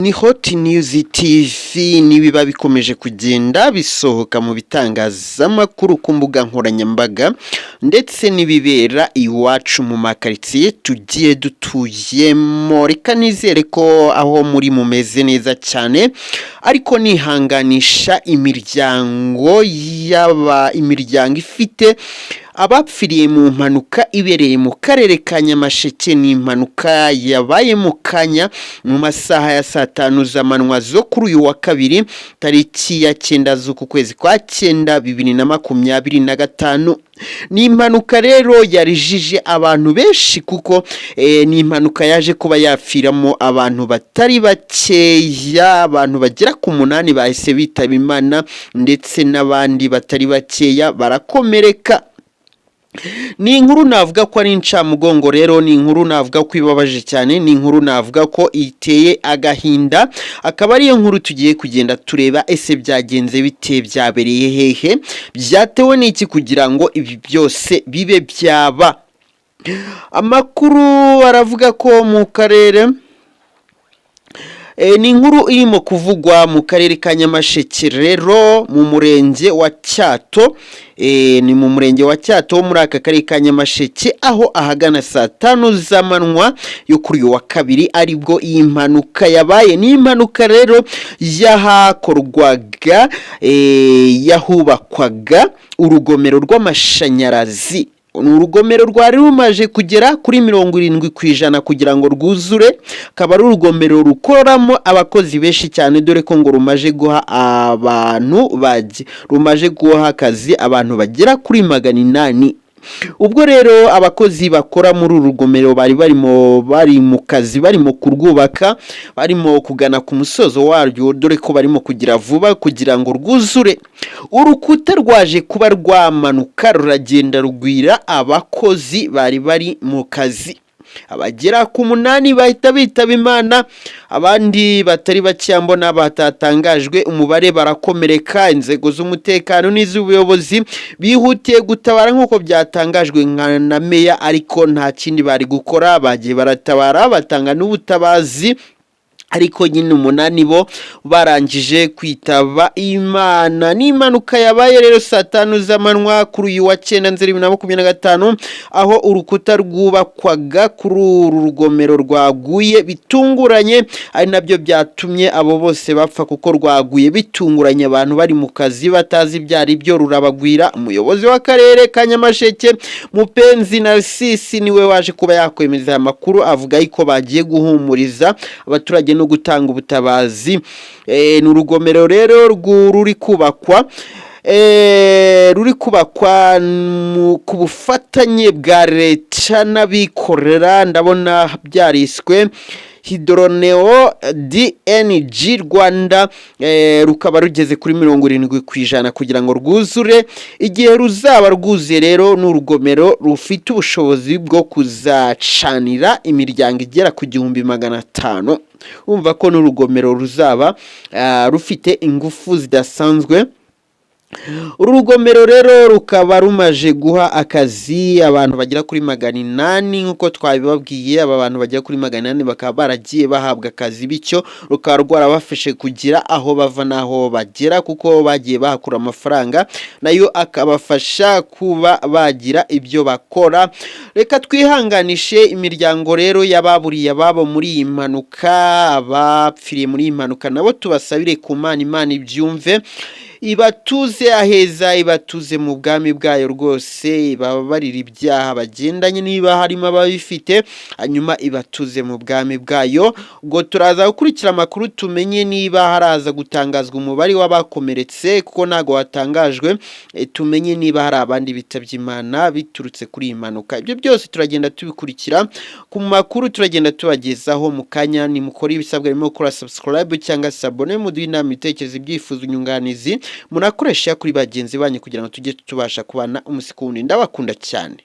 Ni Hot News TV nibiba bikomeje kugenda bisohoka mu bitangazamakuru ku mbuga nkoranyambaga ndetse n'ibibera iwacu mu makaritsiye tugiye dutuyemo. Reka nizere ko aho muri mumeze neza cyane, ariko nihanganisha imiryango ifite abapfiriye mu mpanuka ibereye mu karere ka Nyamasheke. Ni impanuka yabaye mu kanya mu masaha ya saa 5 z'amanywa zo kuri uyu wa kabiri tariki ya 9 z'uku kwezi kwa 9 2025. Ni impanuka rero yarijije abantu benshi kuko ni impanuka yaje kuba yapfiramo abantu batari bakeya, abantu bagera ku 8 bahise bitaba Imana ndetse n'abandi batari bakeya barakomereka. Ni inkuru navuga ko ari incamugongo rero, ni inkuru navuga ko ibabaje cyane, ni inkuru navuga ko iteye agahinda. Akaba ari inkuru tugiye kugenda tureba ese byagenze bite, byabereye hehe, byatewe n'iki kugira ngo ibi byose bibe byaba. Amakuru aravuga ko mu karere ni inkuru irimo kuvugwa mu karere ka Nyamasheke rero mu murenge wa Cyato. Ni mu murenge wa Cyato wo muri aka karere ka Nyamasheke, aho ahagana saa 5 z'amanywa yo kuri uyu wa kabiri aribwo iyi mpanuka yabaye. Ni impanuka rero yahubakwaga urugomero rw'amashanyarazi. Urugomero rwari rumaje kugera kuri 70% kugira ngo rwuzure. Akaba ari urugomero rukoramo abakozi benshi cyane, dore ko ngo rumaje guha akazi abantu bagera kuri 800. Ubwo rero abakozi bakora muri uru rugomero bari mu kazi, barimo kurwubaka, barimo kugana ku musozo waryo, dore ko barimo kugira vuba kugira ngo rwuzure. Urukuta rwaje kuba rwamanuka ruragenda rugwira abakozi bari mu kazi. Abagera ku 8 bahita bitaba Imana, abandi batari bacyambona batatangajwe umubare barakomereka. Inzego z'umutekano n'iz'ubuyobozi bihutiye gutabara nk'uko byatangajwe na meya, ariko nta kindi bari gukora, bagiye baratabara batanga n'ubutabazi, ariko nyine 8 bo barangije kwitaba Imana. Ni impanuka yabaye rero saa 5 z'amanywa kuri uyu wa 9 2025, aho urukuta rwubakwaga kuri uru rugomero rwaguye bitunguranye, ari nabyo byatumye abo bose bapfa kuko rwaguye bitunguranye, abantu bari mu kazi batazi ibyari byo rurabagwira. Umuyobozi w'akarere ka Nyamasheke Mupenzi Narcisse niwe waje kuba yakwemeza amakuru, avuga ko bagiye guhumuriza abaturage no gutanga ubutabazi. Ni urugomero rero ruri kubakwa ku bufatanye bwa leta n'abikorera. Ndabona byariswe Hydroneo DNG Rwanda. Rukaba rugeze kuri 70% kugira ngo rwuzure. Igihe ruzaba rwuzuye rero n'urugomero rufite ubushobozi bwo kuzacanira imiryango igera ku 1500. Umva ko n'urugomero ruzaba rufite ingufu zidasanzwe. Uru rugomero rero rukaba rumaje guha akazi abantu bagera kuri 800 nkuko twabibabwiye. Aba bantu bagera kuri 800 bakaba baragiye bahabwa akazi, bityo rukaba rwarabafashe kugira aho bava naho bagera, kuko bagiye bahakura amafaranga nayo akabafasha kuba bagira ibyo bakora. Reka twihanganishe imiryango rero yababuriye ababo muri iyi mpanuka, abapfiriye muri iyi mpanuka nabo tubasabire ku Imana ibyumve, ibatuze aheza, ibatuze mu bwami bwayo rwose, ibabarira ibyaha bagendanye niba harimo ababifite, hanyuma ibatuze mu bwami bwayo. Ubwo turaza gukurikira amakuru tumenye niba haraza gutangazwa umubare w'abakomeretse, kuko ntago watangajwe, tumenye niba hari abandi bitabye Imana biturutse kuri iyi mpanuka. Ibyo byose turagenda tubikurikira ku makuru, turagenda tubagezaho mu kanya. Ni mukora ibisabwa, birimo gukora subscribe cyangwa se abone, muduhe inama, ibitekerezo, ibyifuzo, inyunganizi munakoresha kuri bagenzi banyu kugira ngo tujye tubasha kubana umusikundi. Ndabakunda cyane.